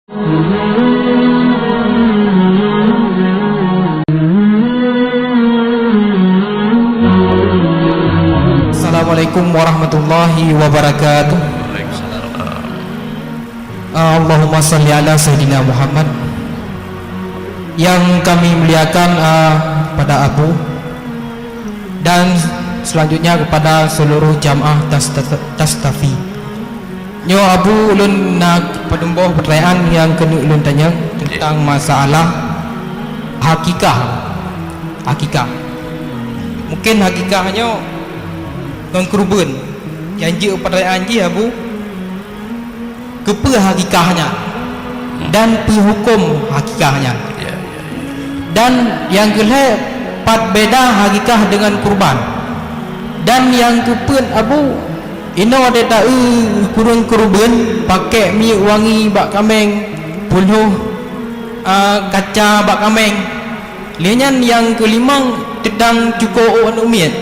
Assalamualaikum warahmatullahi wabarakatuh. Allahumma salli ala Sayyidina Muhammad. Yang kami muliakan pada Abu dan selanjutnya kepada seluruh jamaah Tastafi. Nyo Abu ulun nak pedemboh pertanyaan yang kena ulun tanya tentang masalah hakikah. Mungkin hakikahnya mengkurban yang je pertanyaan je Abu kepa hakikahnya dan hukum hakikahnya dan yang kelih pat beda hakikah dengan kurban dan yang kepen Abu ino ada tak kurang kurban pakai minyak wangi bak kameng puluh kaca bak kameng lenyan yang kelimang tentang cukup umiat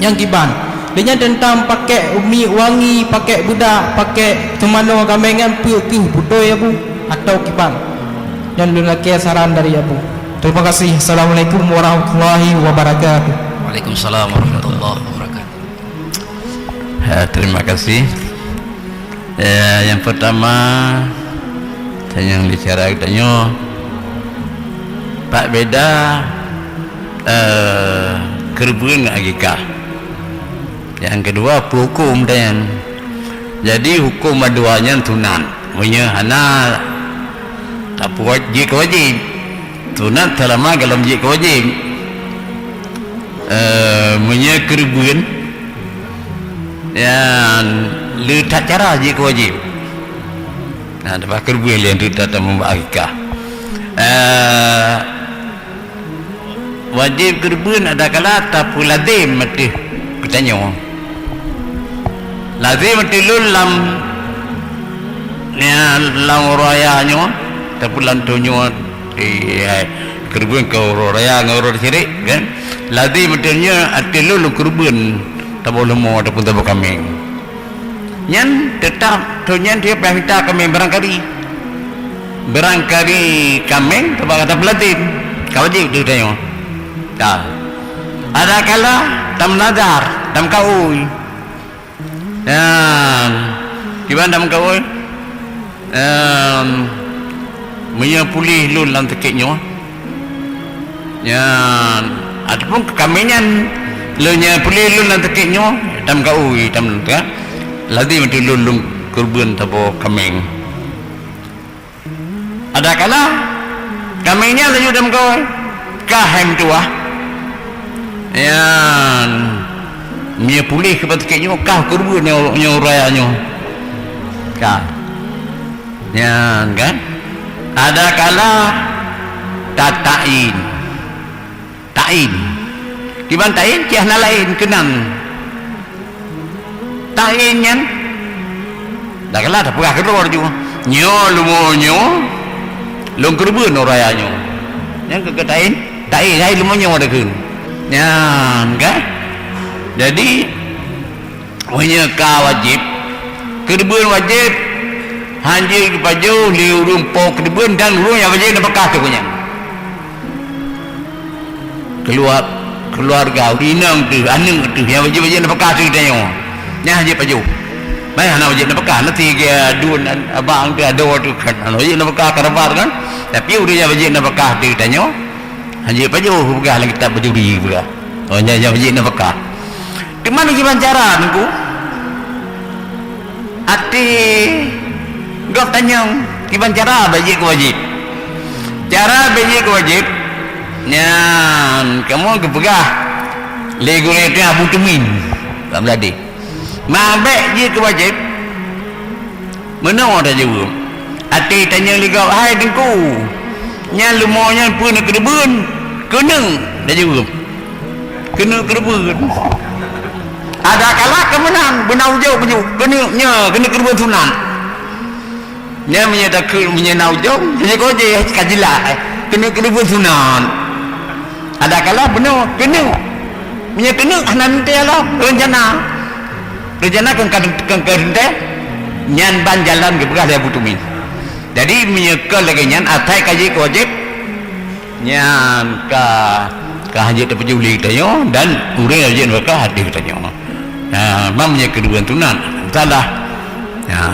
yang kiban dia tentang pakai minyak wangi pakai budak pakai kemana kamengan pergi budoy Abu atau kiban dan lelaki saran dari Abu. Terima kasih. Assalamualaikum warahmatullahi wabarakatuh. Waalaikumsalam warahmatullahi wabarakatuh. Terima kasih. Yang pertama yang bicara tanya Pak beda kerbuan agikah. Yang kedua hukum dan jadi hukum aduanya tunan punya anak tak wajib tunat selama kalau menjadi wajib punya kerbuan yang letak cara je wajib. Nah dapat kerbuan yang letak membakikah wajib kerbuan ada kala tak lazim mati bertanya lazim mati lulam ya lang rayanya tapi lantunyo di kerbuan kau raya ngoror sirik kan lazim matinya atilul kerbuan tak boleh mau ataupun tak kami nyan tetap tunyan dia minta kami barangkali kami tak kata lazim kau wajib dia tanya tak ada kala tam nazar tam kaui gimana tam kaui punya pulih lun dalam tekiknya ataupun kekamenyan lunya pulih lun dalam tekiknya tam kaui tam tak lazim itu lun kurban tabo kameng ada kala kamengnya laju tam kaui kahem tua mia pulih kepada tekiknya kah kurban yang rayanya kah kan ada kala ta'in kiban ta'in kiahna lain kenan ta'in yan dah kala dah pegah keluar juga nyo lumonyo long kerben orayanya yang ke ta'in hai lumonyo ada ke yan kan jadi punya wajib kerben wajib hanji baju liu rumpok kerben dan urung yang wajib nak bekas tu punya keluarga inang tu aneng tu yang wajib nak bekas tu tanya nya hanji baju baik anak wajib nak bekas nanti dia dun abang tu ada tu kan anak wajib nak bekas karabar kan tapi udah yang wajib nak bekas tu tanya hanji baju bekas lagi kita baju di bekas oh yang wajib nak bekas di mana gimana cara nunggu ati gak tanya gimana cara bagi wajib nyan kamu kepegah lego itu abu temin tak beradi mabek je ke wajib mana ada jawab ati tanya ligau hai dengku nya lumonya pun kereben kena dah jawab kena kereben ada kala kemenang benau jauh baju kena kereben sunan nya menyenau jauh jadi kau je kajilah kena kereben sunan ada kala benar kena nanti lah rencana kan nyan ban jalan ke bekas dia butumin jadi menyeka lagi nyan atai kaji wajib nyan ka haji terpejuli tanya dan urang haji mereka hadir tanya mamnya kedua tunan salah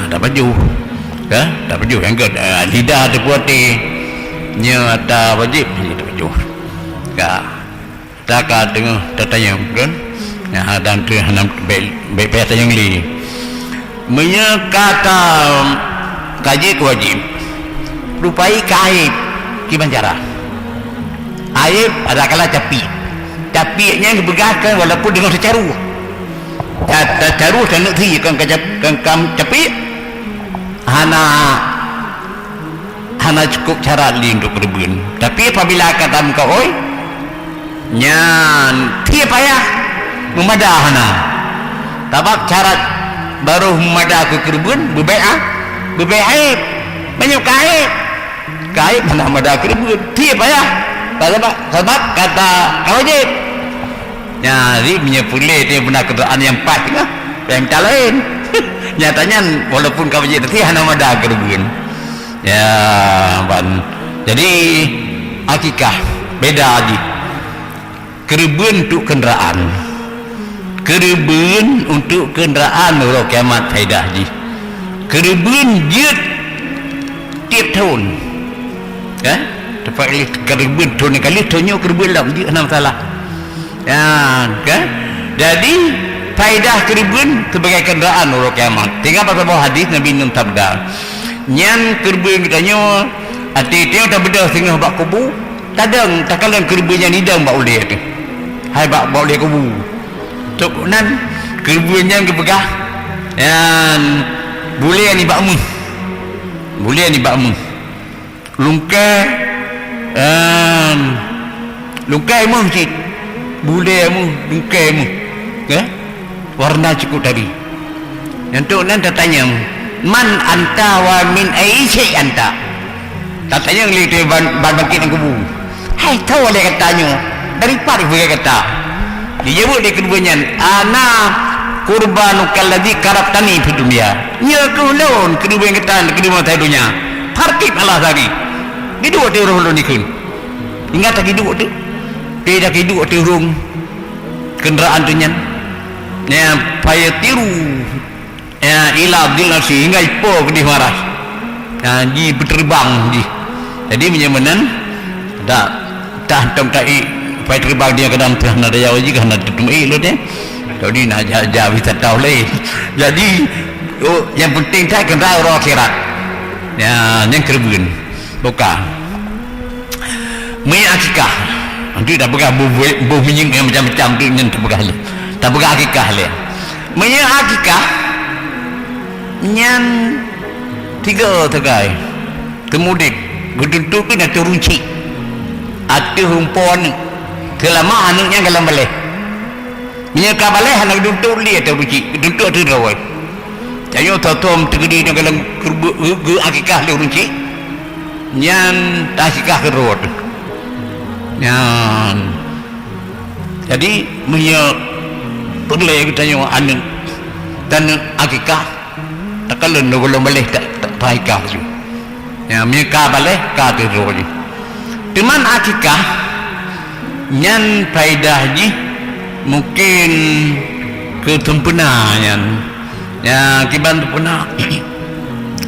dah baju dah baju yang ke lidah terpuati nya ta wajib haji terbaju tak tengah tanya kan dan tu hanam baik tanya li menyekata kaji wajib rupai kaib gimana cara aib ada kala capinya dibegakan walaupun dengan secaru dan nak thi kan capi hana cukup cara li untuk kerbun tapi apabila kata kau oi nyan thi payah memadah hana tabak syarat baru memadah ke kerbun bebai aib banyak kaib mana memadah kerbun thi payah sebab kata wajib jadi punya pulih dia benar keadaan yang pas yang tak lain nyatanya walaupun kau wajib tapi hanya ada kerugian jadi akikah beda lagi kerugian untuk kenderaan Allah kiamat faedah lagi kerugian jut tiap tahun tepat kerugian tahun kali tahunnya kerugian lah dia enam salah kan jadi faedah kerugian sebagai kenderaan orang kiamat tinggal pasal bawah hadis Nabi Nun sabda nyan kerugian katanya hati-hati tak beda sehingga bak kubu kadang tak kalang kerugian yang hidang bak ulih tu hai bak ulih kubu cukup kerugian yang kepegah yang boleh ni bakmu lungkai mu cik boleh mu lungkai mu warna cukup tadi yang tu nanti tanya man anta wa min aisyai anta tak tanya yang lihat bangkit yang kubu hai tahu dia katanya daripada dia kata dia jawab dia keduanya ana kurbanukal ladzi karabtani fi dunya nya kulun kedua yang kata kedua mata dunia tartib Allah tadi hidup dia orang nikun ingat tak hidup tu dia dah hidup tu urung kenderaan tu nyan payah tiru ila abdil nasi hingga ipo ke di marah ji berterbang jadi menyamanan tak payah terbang dia kadang nak daya wajib kan nak tutumai lu deh jadi nak jauh bisa tahu leh jadi yang penting tak kenderaan orang akhirat yang kerbun bukan akikah nanti dah pegang buah minyak yang macam-macam tu yang tak pegang akikah akikah yang tiga tegai temudik geduntuk tu nak terunci ada rumpon kelama anaknya dalam balai menyeka balai anak geduntuk dia terunci geduntuk tu rawai saya tahu tergedi dalam akikah dia runci yang akikah kerot yang jadi punya perlu kita tanya anak dan akikah tak kalau nak belum boleh tak akikah tu yang mereka boleh kata tu cuman akikah yang faedah ni mungkin ketempunan yang kiban pernah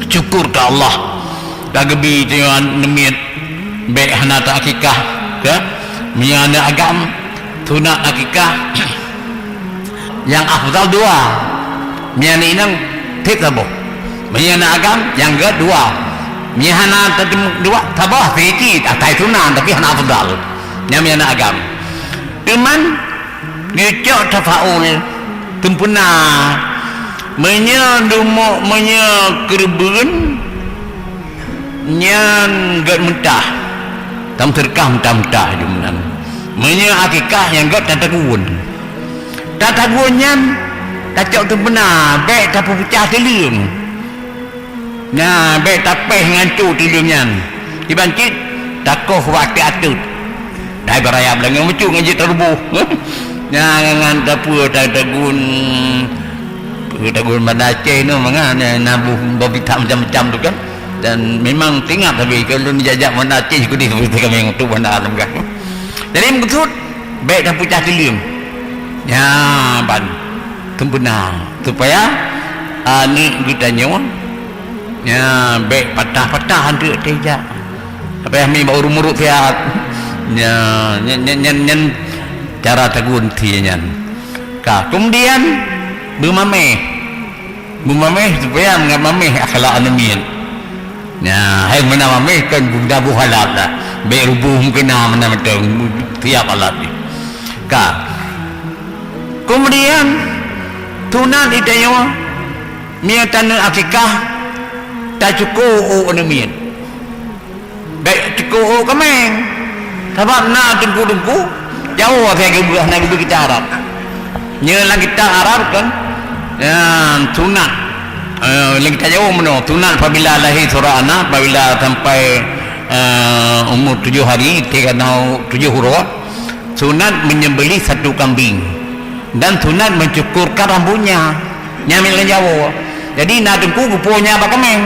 syukur ke Allah dah gebi dengan nemit baik hanata akikah ke miana agam tuna akikah yang afdal dua miana inang tetabu miana agam yang kedua miana dua tabah fiki atai tuna tapi hana afdal miana agam cuman dia tafaul tempuna kerbun nyan gak mentah tam terkah mentah jumnan akikah yang gak tatagun nyan tacok tu benar baik tak pecah telung baik tak peh ngancu telung nyan dibancit takoh waktu atut dah berayap dengan macam ngajit terbuh ngan dapur tatagun Tagun Aceh tu mangan nabuh babita macam-macam tu kan dan memang tengah tapi kalau dijajak mana Aceh juga dia kami untuk mana alam kan. Jadi maksud baik dah pecah telim. Ya ban benar supaya ni kita nyawa ya baik patah-patah hantu tidak apa yang mi baru muruk siat ya nyen cara tagun tianyan ka kemudian bumameh supaya nggak mameh akhlak anamian ya hai mana mameh kan bunda buhalap dah baik rubuh kena mana macam tiap alat ni ka kemudian tunan itayo mia tanah akikah tak cukup anamian baik cukup kameng sebab nak tunggu jauh saya kebuah nak kita Arab nyelang kita Arab kan ya sunat lagi tak jauh mana sunat apabila lahir seorang anak apabila sampai umur 7 hari 7 huruf sunat menyembelih 1 kambing dan sunat mencukurkan rambutnya nyamil jauh jadi nak tunggu punya apa kameng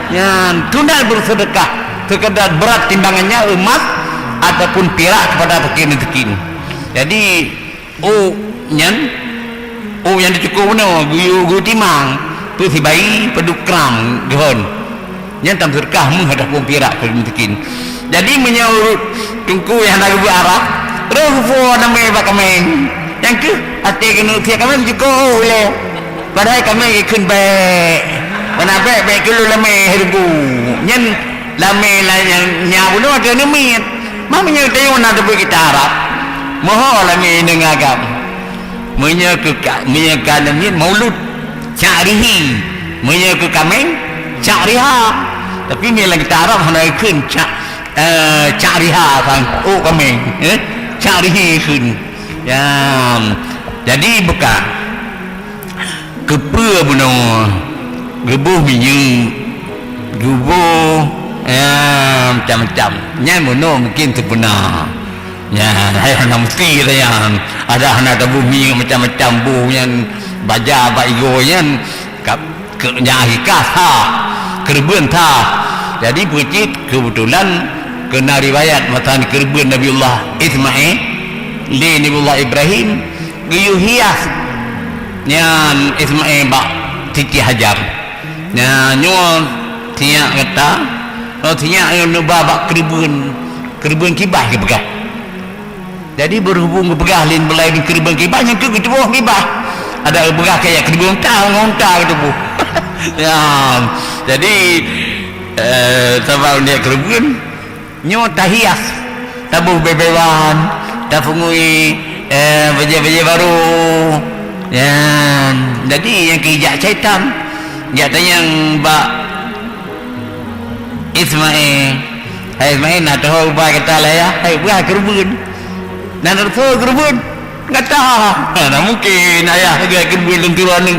ya sunat bersedekah sekedar berat timbangannya emas ataupun perak kepada tekin. Jadi yang dicukup mana gu timang tu si bayi peduk kram gehon yang tam sedekah menghadap pun perak ke tekin. Jadi menyaurut tungku yang nak buat Arab rufu nama bakameng yang ke hati kena tiap kami cukup le padahal kami ikut baik mana baik kalau lama hidup yang lama lah yang nyawa tu ada nemit mamanya tayo na dapat kita Arab mohon lama nengagam menyeka nemit maulud carihi menyeka kameng cariha tapi bila kita Arab hendak ikut cariha kan kameng carihi kun ya jadi bukan kepua buno gebuh minyak gebuh macam-macam nyan mono mungkin sebenar ya hai hana mesti yang ada hana ada bumi macam-macam bu yang baja baigo yang ke nyahikah ha kerben tha jadi pucit kebetulan kena riwayat matan kerben Nabiullah Ismail li Nabiullah Ibrahim giyuhias nyan Ismail bak Siti Hajar nya nyuon tiak kata tiak yang babak keribun kibah ke begah jadi berhubung ke begah lain belai di keribun kibah yang ke buah kibah ada begah kayak keribun ngonta gitu bu ya jadi sebab dia keribun nyo tahias tabuh bebewan tafungui baja-baja baru ya jadi yang kijak syaitan jatah yang bak Ismail nak tahu apa kata lah ya hai buah kerubun nak tahu kerubun kata tak mungkin ayah agak kerubun lenturan ni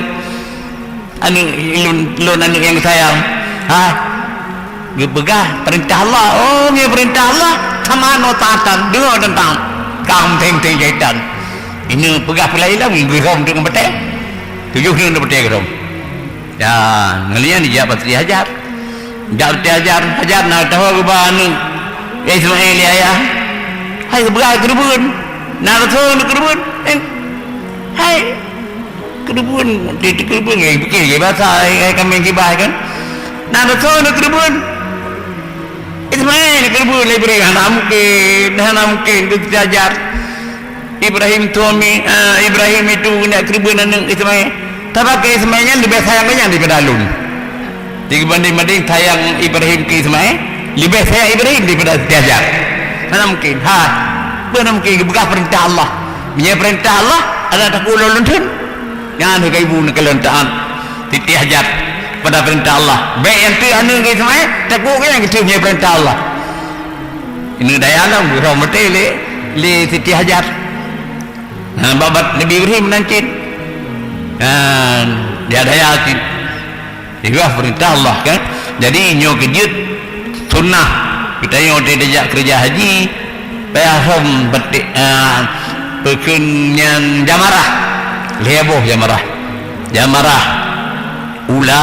anu lon anu yang sayang dia pegah perintah Allah dia perintah Allah sama notatan dengar tentang kaum teng-teng syaitan ini pegah pelai lah gerom dengan betul 7 dengan betul gerom ya ngelian dia pasti hajar hajar nak tahu apa ni Ismail ya hai bergai kerubun nak tahu kerubun hai kerubun di kerubun fikir bahasa kami kibah kan nak tahu kerubun Ismail kerubun lebih hana mungkin kita ajar Ibrahim tuami Ibrahim itu nak kerubun anak Ismail tapi Ismailnya lebih sayangnya daripada Alun dibanding sayang Ibrahim ke Ismail lebih sayang Ibrahim daripada Hajar mana mungkin mana mungkin bekas perintah Allah punya perintah Allah ada tak ulang lentun jangan ke ibu nak kelentaan Siti Hajar pada perintah Allah baik yang tu anu ke Ismail tak yang itu punya perintah Allah ini daya alam berapa betul le Siti Hajar babat Nabi Ibrahim nancit dia daya dia perintah Allah kan jadi nyo kejut sunnah kita nyo tidak kerja haji payahom betik pekenyan jamarah leboh jamarah ula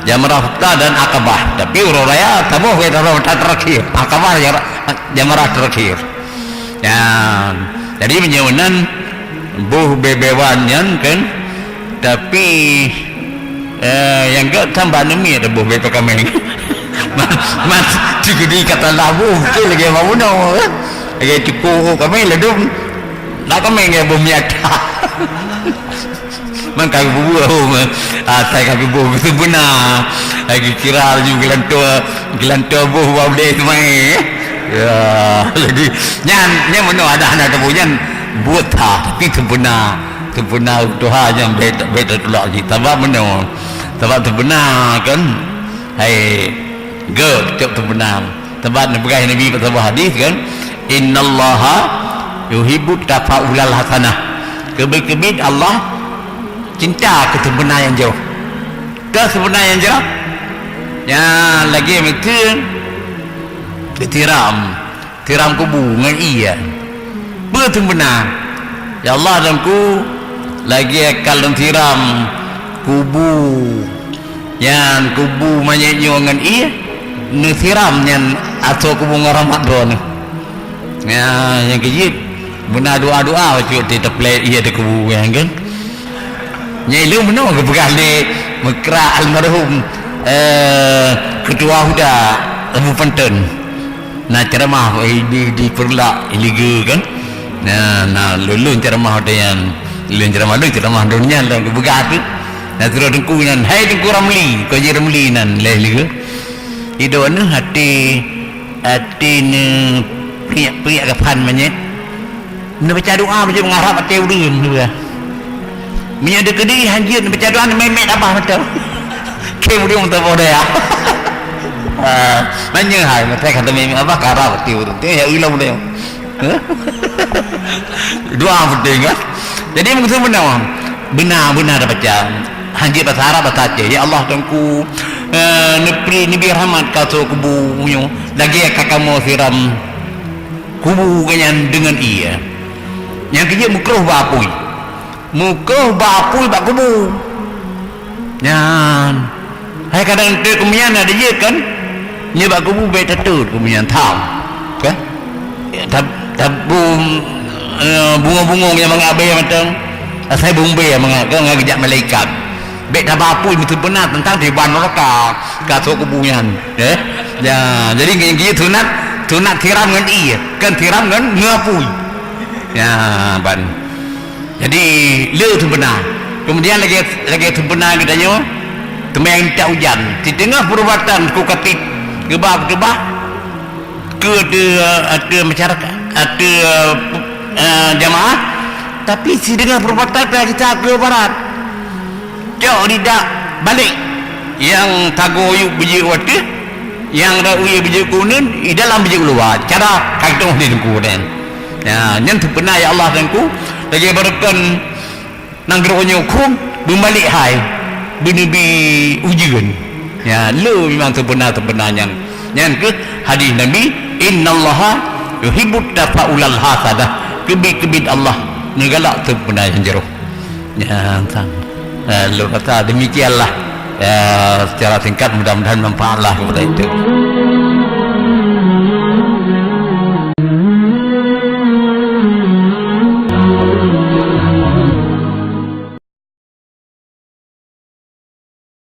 Jamrah Wusta dan Aqabah. Tapi urut raya tabuh kita terakhir. Aqabah jamrah terakhir. Ya, jadi menyewanan buh bebewan yang kan, tapi yang ke tambah nemi ada buh bebe kami. Mas digedi kata labu ke lagi mau no. Lagi cukup kami ledum. Nak kami ngai buh miata. Man kami bubuh saya kami bubuh itu benar lagi kira juga gelantua bubuh bau deh mai ya jadi nyan mana ada anak tebunya buat tapi itu benar Tuhan yang beda tu lagi tabak mana tabak tu benar kan hai go cak tu benar tabak nabi Nabi tabak hadis kan innallaha yuhibbu tafa'ulal hasanah kebit Allah cinta ke sebenar yang jauh ke sebenar yang jauh ya lagi mungkin tiram kubu dengan iya betul benar ya Allah dan ku lagi akal dan tiram kubu yang kubu manyaknya dengan iya ni tiram yang atau kubu ngaramat drone ya yang kejit benar doa-doa macam kita play iya di kubu yang kan Nyai lu mana ke bergali Mekra almarhum Ketua Huda Abu Panten nah ceramah di perlak iliga kan nah lulun ceramah ada yang lulun ceramah dunia dan kebegat tu nah terus dengku nan hai dengku ramli kau je ramli nan leh liga itu anu hati ni priak kapan manyet nak baca doa macam mengharap hati udin tu lah minyak ada kediri hanjir baca doa memet apa macam kemudian untuk boleh ya banyak hal mereka kata memet apa karab tiu tu ya ilah boleh doa penting kan jadi maksud benar baca hanjir bahasa Arab baca ya Allah tengku Nabi rahmat kata kubu punya lagi kakamu siram kubu kanyan dengan iya yang kerja mukruh bapui bak kubu nyan hai kadang tu kemudian ada je kan nya bak kubu baik tetut kemudian tahu kan tabung bunga-bunga yang mengabai macam saya bumbe yang mengajak malaikat baik dah bapui betul benar tentang diban neraka kata kubunya ya jadi gitu tunat tiram dengan iya kan tiram dengan ngapui ya ban jadi lu tu benar kemudian lagi tu benar katanya kemeng tak hujan di tengah perubatan ku katip gebah ke ada masyarakat ada jamaah tapi si dengan perubatan kita ke barat jauh tidak balik yang tagoyuk biji waktu yang rawi biji kuning di dalam biji keluar cara kaitung di dengku dan ya yang tu benar ya Allah dengku lagi berikan nanggronya hukum berbalik hai binabi ujian ya lu memang sebenar yang ke hadis Nabi innallaha yuhibbut tafa'ulal hasadah kebit Allah negalak sebenar yang jeruh ya lu kata demikianlah secara singkat mudah-mudahan manfaatlah kepada itu